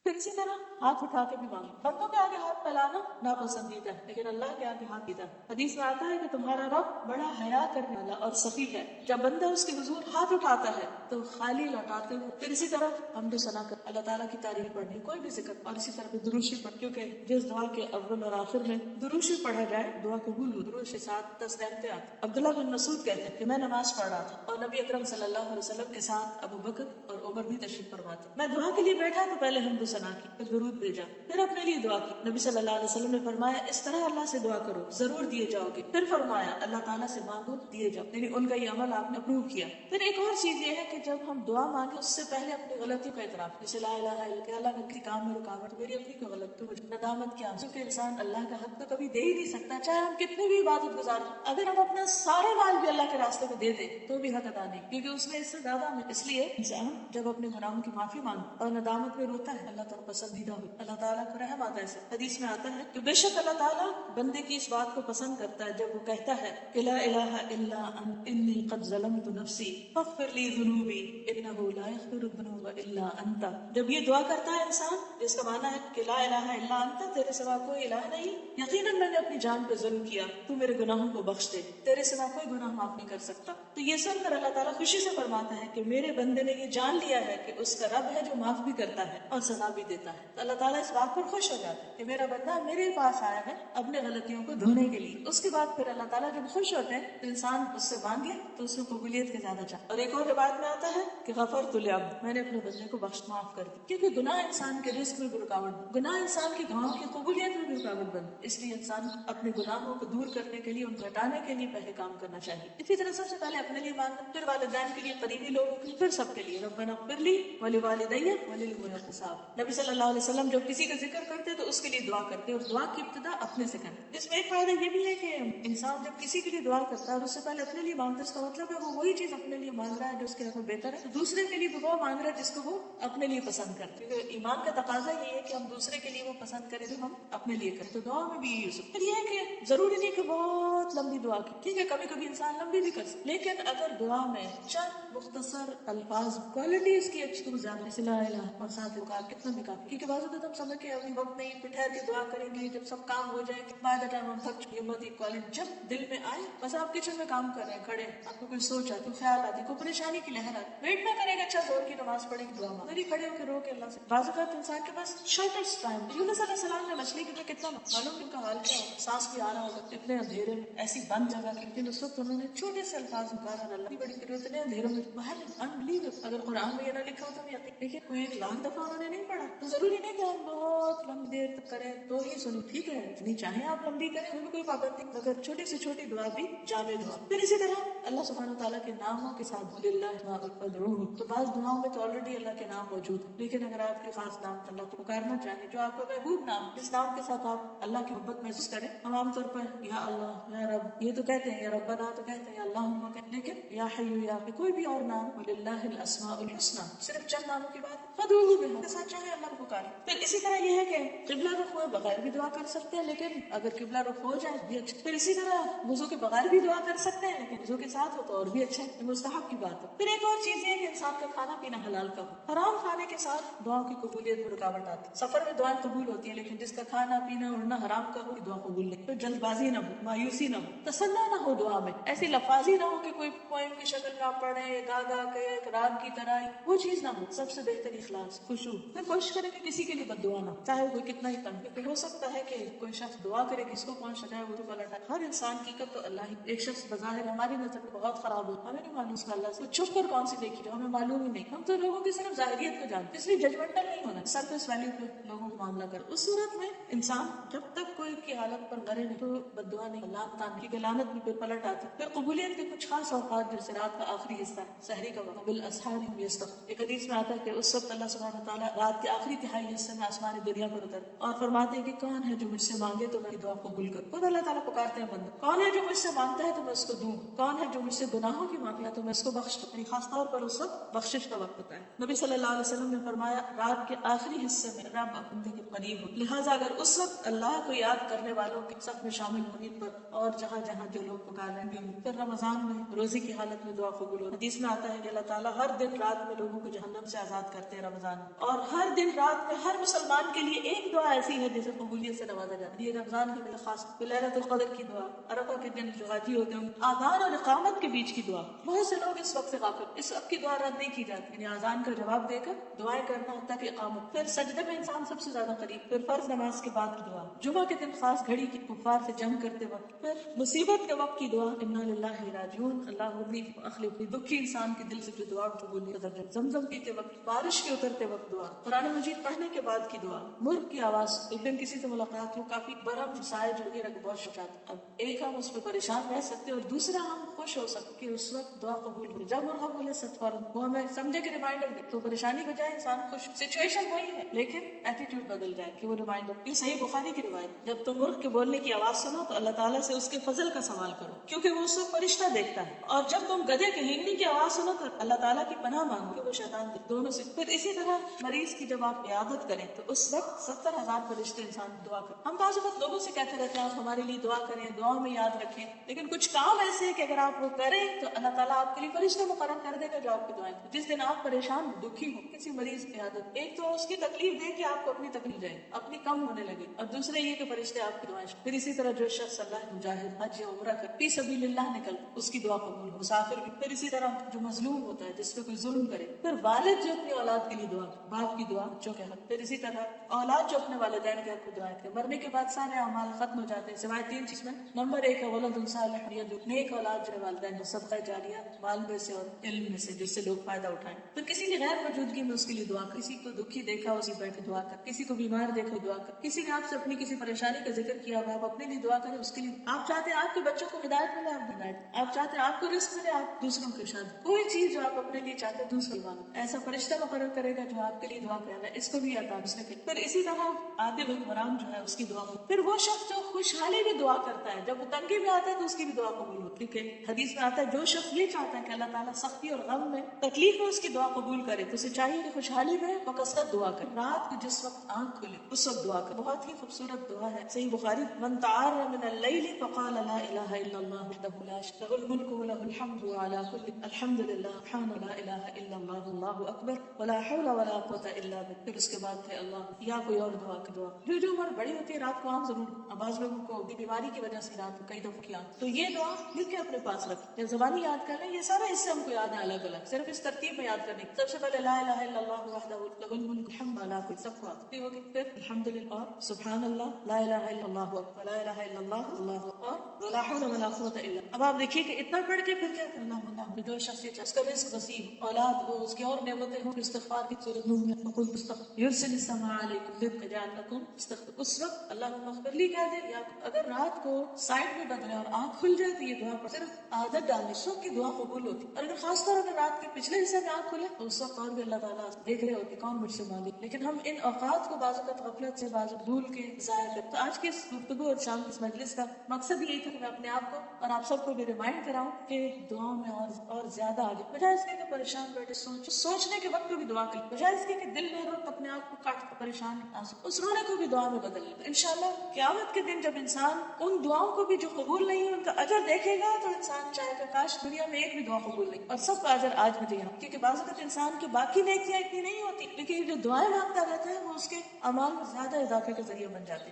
پھر اسی طرح ہاتھ اٹھا کے بھی مانگو. بندوں کے آگے ہاتھ پھیلانا ناپسندیدہ ہے، لیکن اللہ کے آگے ہاتھ دیتا ہے. حدیث میں آتا ہے کہ تمہارا رب بڑا حیا کرنے والا اور سخی ہے. جب بندہ اس کے حضور ہاتھ اٹھاتا ہے تو خالی لوٹاتے ہوئے. پھر اسی طرح حمد و ثنا کر اللہ تعالیٰ کی تعریف پڑھنی، کوئی بھی ذکر، اور اسی طرح درود شریف پڑھ، کیونکہ جس دعا کے اول اور آخر میں درود شریف پڑھا جائے دعا قبول ہو. درود کے ساتھ 10 رحمتیں آتی. عبداللہ بن مسعود کہتے ہیں کہ میں نماز پڑھ رہا تھا اور نبی اکرم صلی اللہ علیہ وسلم کے ساتھ ابو بکر اور عمر بھی تشریف فرما تھے. میں دعا کے لیے بیٹھا تو پہلے حمد و ثنا کی، پھر درود بھیجا، پھر اپنے لیے دعا کی. نبی صلی اللہ علیہ وسلم نے فرمایا اس طرح اللہ سے دعا کرو ضرور دیے جاؤ گے. پھر فرمایا اللہ تعالیٰ سے مانگو دیے جاؤ، یعنی ان کا یہ عمل آپ نے اپروو کیا. پھر ایک اور چیز یہ ہے کہ جب ہم دعا مانگیں اس سے پہلے اپنی غلطیوں کا اعتراف، جیسے لا الہ الا اللہ، کہ اللہ میں کسی کام میں رکاوٹ، میری اپنی کوئی غلطی، مجھے ندامت کیا. کیونکہ انسان اللہ کا حق تو کبھی دے ہی نہیں سکتا، چاہے ہم کتنی بھی عبادت گزار ہیں. اگر ہم اپنا سارے مال بھی اللہ کے راستے میں دے دیں تو بھی حق ادا نہیں، کیونکہ اس نے اس سے زیادہ ہمیں. اس لیے انسان جب اپنے گناہوں کی معافی مانگے اور ندامت میں روتا ہے اللہ تعالیٰ پسندیدہ ہو، اللہ تعالیٰ کو رحم آتا ہے. سے حدیث میں آتا ہے کہ بے شک اللہ تعالیٰ بندے کی اس بات کو پسند کرتا ہے جب وہ کہتا ہے کہ لا الہ الا انت انی قد ظلمت نفسی فاغفر لی ذنوبی انہ لا یغفر الذنوب الا انت. جب یہ دعا کرتا ہے انسان، جس کا معنی ہے کہ لا الہ الا انت، تیرے سوا کوئی الہ نہیں، یقیناً میں نے اپنی جان پہ ظلم کیا، تو میرے گناہوں کو بخش دے، تیرے سوا کوئی گناہ معاف نہیں کر سکتا. تو یہ سن کر اللہ تعالیٰ خوشی سے فرماتا ہے کہ میرے بندے نے یہ جان لیا ہے کہ اس کا رب ہے جو معاف بھی کرتا ہے اور سزا بھی دیتا ہے. تو اللہ تعالیٰ اس بات پر خوش ہو جاتا ہے کہ میرا بندہ میرے پاس آیا ہے اپنے غلطیوں کو دھونے کے لیے. اس کے بعد پھر اللہ تعالیٰ جب خوش ہوتے ہیں تو انسان اس سے مانگے تو اس کو قبولیت کے زیادہ چاہے. اور ایک اور روایت میں آتا ہے کہ غفرت لعبد، میں نے اپنے بندے کو بخش معاف کر دی. کیونکہ گناہ انسان کے رزق میں بھی رکاوٹ، گناہ انسان کی دعاؤں کی قبولیت میں بھی رکاوٹ بن. اس لیے انسان اپنے گناہوں کو دور کرنے کے لیے، ان کو ہٹانے کے لیے پہلے کام کرنا چاہیے. اسی طرح سب سے پہلے اپنے لیے مانگنا، پھر والدین کے لیے، قریبی لوگوں کے لیے، پھر سب کے لیے. ربنا اغفر لی ولوالدی وللمؤمنین. نبی صلی اللہ علیہ وسلم جب کسی کا ذکر کرتے تو اس کے لیے دعا کرتے، اور دعا کی ابتدا اپنے سے کرتے. اس میں ایک فائدہ یہ بھی ہے کہ انسان جب کسی کے لیے دعا کرتا ہے اور اس سے پہلے اپنے لیے مانگتا ہے، اس کا مطلب ہے وہ وہی چیز اپنے لیے مانگ رہا ہے جو اس کے حق میں بہتر ہے. تو دوسرے کے لیے بھی وہ مانگ رہا ہے جس کو وہ اپنے لیے پسند کرتے. کیونکہ ایمان کا تقاضا یہ ہے کہ ہم دوسرے کے لیے وہ پسند کریں جو ہم اپنے لیے کریں. تو دعا میں بھی یہ یوز. پھر یہ ہے کہ ضروری نہیں کہ بہت لمبی دعا کی، ٹھیک ہے کبھی کبھی انسان لمبی بھی کر سکتا، لیکن اگر دعا میں چند مختصر الفاظ، کوالٹی اس کی اچھی تو زیادہ، جیسے لا الہ اور ساتھ وقار کتنا بھی کافی. کیونکہ بعض اوقات ہم سمجھ کے ابھی وقت نہیں، پھر ٹھہر کے دعا کریں گے جب سب کام ہو جائے گا، بعد ٹائم ہم تھک چکے. ہمت کوالٹی جب دل میں آئے، بس آپ کچن میں کام کر رہے ہیں کھڑے، آپ کو کوئی سوچ آتی، کوئی خیال آتی، کوئی پریشانی کی لہر آتی، ویٹ نہ کرے گا اچھا زور کی نماز پڑھے گی، دعا مانگے کھڑے ہو کے رو کے اللہ سے. بعض اوقات انسان کے پاس شارٹیسٹ ٹائم. یونس علیہ السلام نے مچھلی کے لیے کتنا معلوم ان کا حال کیا ہوگا، سانس بھی آ رہا ہوگا اتنے اندھیرے میں ایسی بند جگہ کی، لیکن اس وقت انہوں نے چھوٹے سے الفاظ پکارا اللہ بڑی پھر اتنے اندھیروں میں باہر انبلیویبل. اگر قرآن میں یہ نہ لکھا ہوتا بھی دیکھیے کوئی 1,00,000 دفعہ انہوں نے نہیں پڑھا. تو ضروری نہیں کہ ہم بہت لمبی دیر تک کریں تو ہی سنی، ٹھیک ہے جتنی چاہیں آپ لمبی کریں، کوئی بھی کوئی پابندی، مگر چھوٹی سے چھوٹی دعا بھی جامع دعا. پھر اسی طرح اللہ سبحانہ وتعالیٰ کے ناموں کے ساتھ فادعوہ، تو بعض دعاؤں میں تو آلریڈی اللہ کے نام موجود ہیں، لیکن اگر آپ کے خاص نام اللہ کو پکارنا چاہیں جو آپ کا محبوب نام، جس نام کے ساتھ آپ اللہ کی محبت محسوس کریں. ہم عام طور پر یا اللہ، یا رب یہ تو کہتے ہیں، یا ربنا تو کہتے ہیں، یا اللہم کہتے ہیں، لیکن یا حی یا کوئی بھی اور نام، وللہ الاسماء الحسنی، صرف چند ناموں کی بات، فادعوہ بہا، کے ساتھ چاہے اللہ کو پکاریں. پھر اسی طرح یہ ہے کہ قبلہ رخ ہوئے بغیر بھی دعا کر سکتے ہیں، لیکن اگر قبلہ رخ ہو جائے بھی اچھا. پھر اسی طرح وضو کے بغیر بھی دعا کر سکتے ہیں، لیکن وضو کے ساتھ ہو تو اور بھی اچھا ہے، مستحب کی بات ہے. پھر ایک اور چیز یہ ہے کہ انسان کا کھانا پینا حلال کا ہو. حرام کھانے کے ساتھ دعاؤں کی قبولیت میں رکاوٹ آتی ہے. سفر میں دعائیں قبول ہوتی ہیں، لیکن جس کا کھانا پینا اڑنا حرام کا ہو دعا قبول نہیں. تو جلد بازی نہ ہو، مایوسی نہ ہو، تسنہ نہ ہو دعا میں، ایسی لفاظی نہ ہو کہ کوئی پوئم کی شکل میں آپ پڑھیں، گا گا کے ایک راگ کی طرح، وہ چیز نہ ہو. سب سے بہتر اخلاص، خشوع. پھر کوشش کریں کہ کسی کے لیے بد دعا نہ ہو، چاہے کوئی کتنا ہی تنگ. کیونکہ ہو سکتا ہے کہ کوئی شخص دعا کرے کس کو پہنچ جائے وہ تو پلٹ ہے. ہر انسان کی تو اللہ ہی. ایک شخص بظاہر ہماری نظر میں بہت خراب ہو، ہمیں نہیں معلوم اس کا اللہ سے چھپ کر کون سی دیکھی جو ہمیں معلوم ہی نہیں. ہم تو لوگوں کی صرف ظاہریت کو جانتے، اس لیے ججمنٹل نہیں ہونا، سرفیس ویلیو پہ لوگوں کو معاملہ کر. اس صورت میں انسان جب تک کوئی کی حالت پر مرے نہیں تو بد دعا نہیں، لعنت آنے کی لعنت بھی پھر پلٹ آتی. پھر قبولیت کے کچھ خاص اوقات جیسے رات کا آخری حصہ ہے، سحری کا وقت، بالاسحار هم یستغفرون. ایک حدیث میں آتا ہے کہ اس وقت اللہ سبحانہ وتعالیٰ رات کے آخری تہائی حصے میں آسمان دنیا پر اتر اور فرماتے ہیں کہ کون ہے جو مجھ سے مانگے تو میں دعا قبول کروں. خود اللہ تعالیٰ پکارتے ہیں بندہ، کون ہے جو مجھ سے مانگتا ہے تو میں اس کو دوں، کون ہے جو مجھ سے گناہوں کی مانگتا ہے تو میں اس کو بخش دوں. یعنی خاص طور پر اس وقت بخشش کا وقت ہوتا ہے. نبی صلی اللہ علیہ وسلم نے فرمایا رات کے آخری حصے میں رب بندے کے قریب ہو، لہٰذا اگر اس وقت اللہ کو یاد کرنے والوں کے صف میں شامل ہونے پر اور جہاں جہاں جو لوگ پکار رہے ہیں. پھر رمضان میں روزی کی حالت میں دعا قبول ہو. حدیث میں آتا ہے کہ اللہ تعالیٰ ہر دن رات میں لوگوں کو جہنم سے آزاد کرتے ہیں رمضان میں، اور ہر دن رات میں ہر مسلمان کے لیے ایک دعا ایسی ہے جسے قبولیت سے نوازا جاتا ہے. یہ رمضان کے دن خاص ليلۃ القدر کی دعا, عرفہ کے دن جو حاجی ہوتے ہیں آذان اور اقامت کے بیچ کی دعا. بہت سے لوگ اس وقت سے غافل, اس وقت کی دعا رد نہیں کی جاتی, یعنی آذان کا جواب دے کر دعائیں کرنا ہوتا کہ اقامت, پھر سجدے میں انسان سب سے زیادہ قریب, پھر فرض نماز کے بعد کی دعا, جمعہ کے دن خاص گھڑی کی کفار سے جنگ کرتے وقت, پھر مصیبت کے وقت کی دعا انا للہ راجعون اللہ انی اخلف, دکھی انسان کے دل سے جو دعا قبول نہیں ہوتا, زمزم پیتے وقت, بارش کے اترتے وقت دعا, قرآن مجید پڑھنے کے بعد کی دعا, مرغ کی آواز, ایک دن کسی سے ملاقات ہو کافی برہم سائے جو کہ بہت شجاعت, اب ایک ہم اس پہ پریشان رہ سکتے اور دوسرا ہم خوش ہو سکتے کہ اس وقت دعا قبول ہو. جب مرغ بولے ستفر وہ ہمیں سمجھے کہ ریمائنڈر دے, تو پریشانی بجائے انسان خوش, سچویشن وہی ہے لیکن ایٹیٹیوڈ بدل جائے کہ وہ ریمائنڈر. یہ صحیح بخاری کی روایت, جب تم مرغ کے بولنے کی آواز سنو تو اللہ تعالیٰ سے اس کے فضل کا سوال کرو کیونکہ وہ اس وقت فرشتہ دیکھتا ہے, اور جب تم گدھے کے ہینگنے کی آواز سنو تو اللہ تعالیٰ کی پناہ مانگو کہ وہ شیطان دونوں سے. پھر اسی طرح مریض کی جب آپ عیادت کریں تو اس وقت 70,000 فرشتے انسان دعا کریں. ہم بعض وقت لوگوں سے کہتے رہتے ہیں آپ ہمارے لیے دعا کریں, دعاؤں میں یاد رکھیں, لیکن کچھ کام ایسے ہیں کہ اگر آپ وہ کریں تو اللہ تعالیٰ آپ کے لیے فرشتے مقرر کر دے گا جو آپ کی دعائیں. جس دن آپ پریشان دکھی ہو کسی مریض کی عیادت, ایک تو اس کی تکلیف دے کہ آپ کو اپنی تکلیف جائے, اپنی کم ہونے لگے, اور دوسرے یہ کہ فرشتے آپ کی دعائیں. پھر اسی طرح جو شخص اللہ مجاہد حج یا عمرہ کر فی سبیل اللہ نکل اس کی دعا قبول ہو, مسافر بھی. پھر اسی طرح جو مظلوم ہوتا ہے جس پہ کوئی ظلم کرے, پھر والد جو اپنی اولاد کے لیے دعا, باپ کی دعا بچوں کے حق, پھر اسی طرح اولاد جو اپنے والدین کے حق کو دعائیں کرے. مرنے کے بعد سارے اعمال ختم ہو جاتے ہیں سوائے 3 چیز میں. نمبر 1 ہے ولد صالح یدعو, نیک اولاد جو ہے والدین کو صدقہ جاریہ, مال میں سے اور علم میں سے جس سے لوگ فائدہ اٹھائیں. پھر کسی کی غیر موجودگی میں اس کے لیے دعا کر, کسی کو دکھی دیکھا اسی بیٹھ کے دعا کر, کسی کو بیمار دیکھو دعا کر, کسی نے آپ سے اپنی کسی پریشانی کا ذکر کیا آپ اپنے لیے دعا کریں اس کے لیے. آپ چاہتے ہیں آپ کے بچوں کو ہدایت ملے آپ ہدایت, آپ چاہتے ہیں آپ کو رزق ملے آپ دوسروں کے ساتھ, کوئی چیز جو آپ اپنے لیے چاہتے ہیں دوسری بات ایسا فرشتہ مقرر کرے گا جو آپ کے لیے دعا کرے گا, اس کو بھی عطا اس نے. پھر اسی طرح عاقب حکمران جو ہے اس کی دعا. پھر وہ شخص جو خوشحالی میں دعا کرتا ہے جب وہ تنگی میں آتا ہے تو اس کی بھی دعا قبول ہوتی ہے, کیونکہ حدیث میں آتا ہے جو شخص یہ چاہتا ہے کہ اللہ تعالیٰ سختی اور غم میں تکلیف میں اس کی دعا قبول کرے تو اسے چاہیے کہ خوشحالی میں بکثرت دعا کرے, رات کو جس وقت آنکھ کھلے اس وقت دعا کرے. بہت ہی خوبصورت دعا ہے, صحیح بخاری, من تعار من اللیل فقال لا الہ الا اللہ وحدہ لا شریک له الملک وله الحمد وعلى كل الحمد للہ سبحان لا الہ الا اللہ اللہ اکبر ولا حول ولا قوة الا باللہ. پھر اس کے بعد ہے اللہ یا کوئی اور دعا کی دعا. جو عمر بڑی ہوتی ہے رات کو عام ضرور, بعض لوگوں کو بیماری کی وجہ سے رات کو کئی دفعہ کیا, تو یہ دعا لکھ کے اپنے پاس رکھ یا زبانی یاد کر لیں. یہ سارا اس سے ہم کو یاد ہے الگ الگ, صرف اس ترتیب میں یاد کرنے. سب سے پہلے لا الہ الا اللہ وحدہ له الملک الحمد ولا کوئی سب کو آتی ہوگی, پھر الحمدللہ اور سبحان اللہ, لا الہ الا اللہ اکبر, لا الہ الا اللہ اللہ اکبر ولا حول ولا قوة الا. اب آپ دیکھیے کہ اتنا پڑھ کے پھر کیا کرنا ہوگا. جو شخص اس کا رزق نصیب, اولاد ہو, اس کی اور نعمتیں ہوں, استغفار کی صورت میں فقل استغفر يرسل السماء علیکم بجعل لكم استغفر. اس وقت اللہ مغفر لی کہہ دے, یا اگر رات کو سائڈ میں بدلے اور آنکھ کھل جائے تو یہ دعا پر صرف عادت ڈالنے سو کی دعا قبول ہوتی. اور اگر خاص طور اگر رات کے پچھلے حصے میں آنکھ کھلے تو اس وقت اور بھی اللہ تعالیٰ دیکھ رہے ہوتے کون مجھ سے مانگے. لیکن ہم ان اوقات کو بعض اوقات غفلت سے بعض بھول کے ضائع کرتے. تو آج کی اس گفتگو اور شام کی اس مجلس کا مقصد یہی تھا کہ میں اپنے آپ کو اور آپ سب کو بھی ریمائنڈ کراؤں کہ دعاؤں میں اور زیادہ آگے, بجائے اس کے پریشان بیٹھے سوچنے کے وقت کو بھی دعا کریں, بجائے اس کے دل میں روز اپنے آپ کو کاٹ پریشان اس رونے کو بھی دعا میں بدل لیں. انشاءاللہ قیامت کے دن جب انسان ان دعاؤں کو بھی جو قبول نہیں ہے ان کا اجر دیکھے گا تو انسان چاہے گا کاش دنیا میں ایک بھی دعا قبول نہیں اور سب کا اجر آج مجھے یہاں, کیونکہ بعض اوقات انسان کی باقی نیکیاں اتنی نہیں ہوتی لیکن جو دعائیں مانگتا رہتا ہے وہ اس کے اعمال میں زیادہ اضافے کا ذریعہ بن جاتے ہیں.